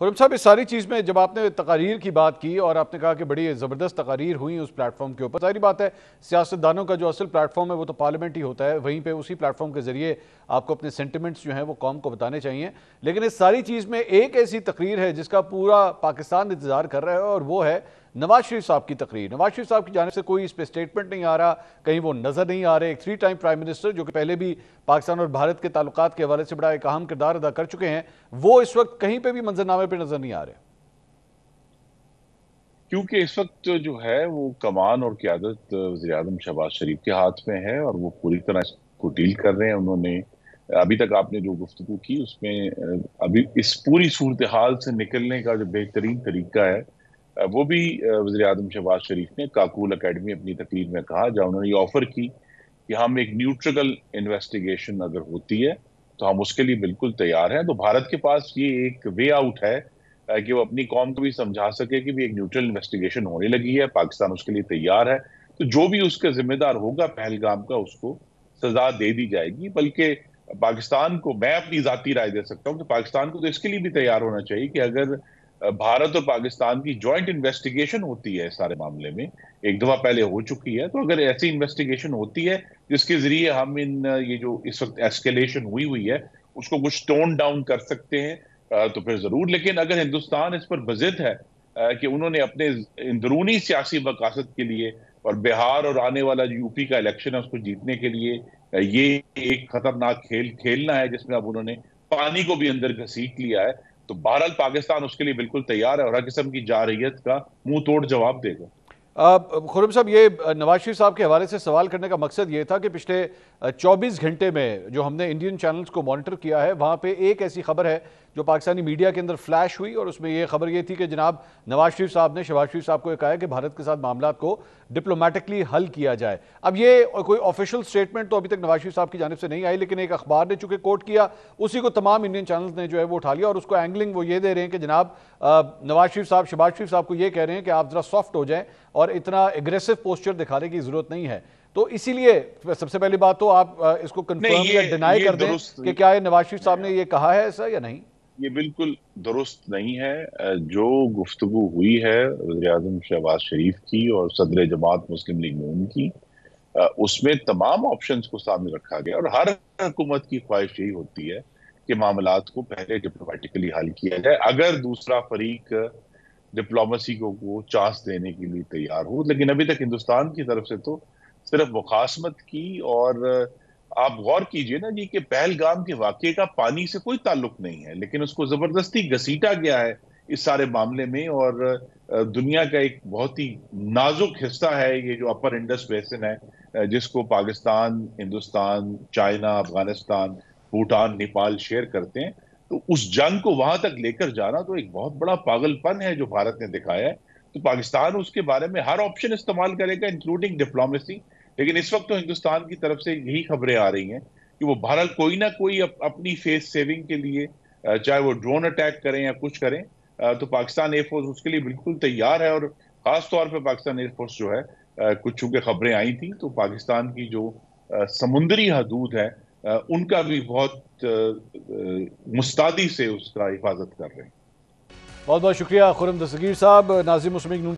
خرم صاحب، اس ساری چیز میں جب آپ نے تقاریر کی بات کی اور آپ نے کہا کہ بڑی زبردست تقاریر ہوئی اس پلیٹ فارم کے اوپر، ظاہری بات ہے سیاستدانوں کا جو اصل پلیٹ فارم ہے وہ تو پارلیمنٹ ہی ہوتا ہے، وہیں پہ اسی پلیٹ فارم کے ذریعے آپ کو اپنے سینٹیمنٹس جو ہیں وہ قوم کو بتانے چاہیے. لیکن اس ساری چیز میں ایک ایسی تقریر ہے جس کا پورا پاکستان انتظار کر رہا ہے، اور وہ ہے نواز شریف صاحب کی تقریر. نواز شریف صاحب کی جانب سے کوئی اس پہ اسٹیٹمنٹ نہیں آ رہا، کہیں وہ نظر نہیں آ رہے. ایک 3 ٹائم پرائم منسٹر جو کہ پہلے بھی پاکستان اور بھارت کے تعلقات کے حوالے سے بڑا ایک اہم کردار ادا کر چکے ہیں، وہ اس وقت کہیں پہ بھی منظرنامے پہ نظر نہیں آ رہے. کیونکہ اس وقت جو ہے وہ کمان اور قیادت وزیر اعظم شہباز شریف کے ہاتھ میں ہے، اور وہ پوری طرح اس کو ڈیل کر رہے ہیں. انہوں نے ابھی تک آپ نے جو گفتگو کی اس میں ابھی اس پوری صورتحال سے نکلنے کا جو بہترین طریقہ ہے وہ بھی وزیر اعظم شہباز شریف نے کاکول اکیڈمی اپنی تقریر میں کہا، جہاں انہوں نے یہ آفر کی کہ ہم ایک نیوٹرل انویسٹیگیشن اگر ہوتی ہے تو ہم اس کے لیے بالکل تیار ہیں. تو بھارت کے پاس یہ ایک وے آؤٹ ہے کہ وہ اپنی قوم کو بھی سمجھا سکے کہ بھی ایک نیوٹرل انویسٹیگیشن ہونے لگی ہے، پاکستان اس کے لیے تیار ہے. تو جو بھی اس کا ذمہ دار ہوگا پہلگام کا، اس کو سزا دے دی جائے گی. بلکہ پاکستان کو میں اپنی ذاتی رائے دے سکتا ہوں کہ پاکستان کو تو اس کے لیے بھی تیار ہونا چاہیے کہ اگر بھارت اور پاکستان کی جوائنٹ انویسٹیگیشن ہوتی ہے سارے معاملے میں، ایک دفعہ پہلے ہو چکی ہے، تو اگر ایسی انویسٹیگیشن ہوتی ہے جس کے ذریعے ہم یہ جو اس وقت ایسکیلیشن ہوئی ہے اس کو کچھ ٹون ڈاؤن کر سکتے ہیں تو پھر ضرور. لیکن اگر ہندوستان اس پر بضد ہے کہ انہوں نے اپنے اندرونی سیاسی مقاصد کے لیے اور بہار اور آنے والا جو یو پی کا الیکشن ہے اس کو جیتنے کے لیے یہ ایک خطرناک کھیل کھیلنا ہے جس میں اب انہوں نے پانی کو بھی اندر گھسیٹ لیا ہے، تو بہرحال پاکستان اس کے لیے بالکل تیار ہے اور ہر قسم کی جارحیت کا منہ توڑ جواب دے گا. خرم صاحب، یہ نواز شریف صاحب کے حوالے سے سوال کرنے کا مقصد یہ تھا کہ پچھلے 24 گھنٹے میں جو ہم نے انڈین چینلز کو مانیٹر کیا ہے، وہاں پہ ایک ایسی خبر ہے جو پاکستانی میڈیا کے اندر فلیش ہوئی، اور اس میں یہ خبر یہ تھی کہ جناب نواز شریف صاحب نے شہباز شریف صاحب کو یہ کہا ہے کہ بھارت کے ساتھ معاملات کو ڈپلومیٹکلی حل کیا جائے. اب یہ کوئی آفیشل سٹیٹمنٹ تو ابھی تک نواز شریف صاحب کی جانب سے نہیں آئی، لیکن ایک اخبار نے چونکہ کوٹ کیا، اسی کو تمام انڈین چینلز نے جو ہے وہ اٹھا لیا، اور اس کو اینگلنگ وہ یہ دے رہے ہیں کہ جناب نواز شریف صاحب شہباز شریف صاحب کو یہ کہہ رہے ہیں کہ آپ ذرا سافٹ ہو جائیں اور اتنا ایگریسو پوسچر دکھانے کی ضرورت نہیں ہے. تو اسی لیے سب سے پہلی بات تو آپ اس کو کنفرم یا ڈینائی کر دیں کہ کیا یہ نواز شریف صاحب نے یہ کہا ہے ایسا یا نہیں. یہ بالکل درست نہیں ہے. جو گفتگو ہوئی ہے وزیر اعظم شہباز شریف کی اور صدر جماعت مسلم لیگ نون کی، اس میں تمام آپشنز کو سامنے رکھا گیا، اور ہر حکومت کی خواہش یہی ہوتی ہے کہ معاملات کو پہلے ڈپلومیٹکلی حل کیا جائے اگر دوسرا فریق ڈپلومیسی کو وہ چانس دینے کے لیے تیار ہو. لیکن ابھی تک ہندوستان کی طرف سے تو صرف مخاصمت کی، اور آپ غور کیجئے نا جی کہ پہلگام کے واقعے کا پانی سے کوئی تعلق نہیں ہے، لیکن اس کو زبردستی گھسیٹا گیا ہے اس سارے معاملے میں. اور دنیا کا ایک بہت ہی نازک حصہ ہے یہ جو اپر انڈس بیسن ہے، جس کو پاکستان، ہندوستان، چائنا، افغانستان، بھوٹان، نیپال شیئر کرتے ہیں. تو اس جنگ کو وہاں تک لے کر جانا تو ایک بہت بڑا پاگل پن ہے جو بھارت نے دکھایا ہے. تو پاکستان اس کے بارے میں ہر آپشن استعمال کرے گا انکلوڈنگ ڈپلومیسی. لیکن اس وقت تو ہندوستان کی طرف سے یہی خبریں آ رہی ہیں کہ وہ بہرحال کوئی نہ کوئی اپنی فیس سیونگ کے لیے چاہے وہ ڈرون اٹیک کریں یا کچھ کریں، تو پاکستان ایئر فورس اس کے لیے بالکل تیار ہے. اور خاص طور پہ پاکستان ایئر فورس جو ہے، کچھ چونکہ خبریں آئی تھیں تو پاکستان کی جو سمندری حدود ہے ان کا بھی بہت مستعدی سے اس کا حفاظت کر رہے ہیں. بہت بہت شکریہ خرم دستگیر صاحب. ناظرین، مسلم لیگ نون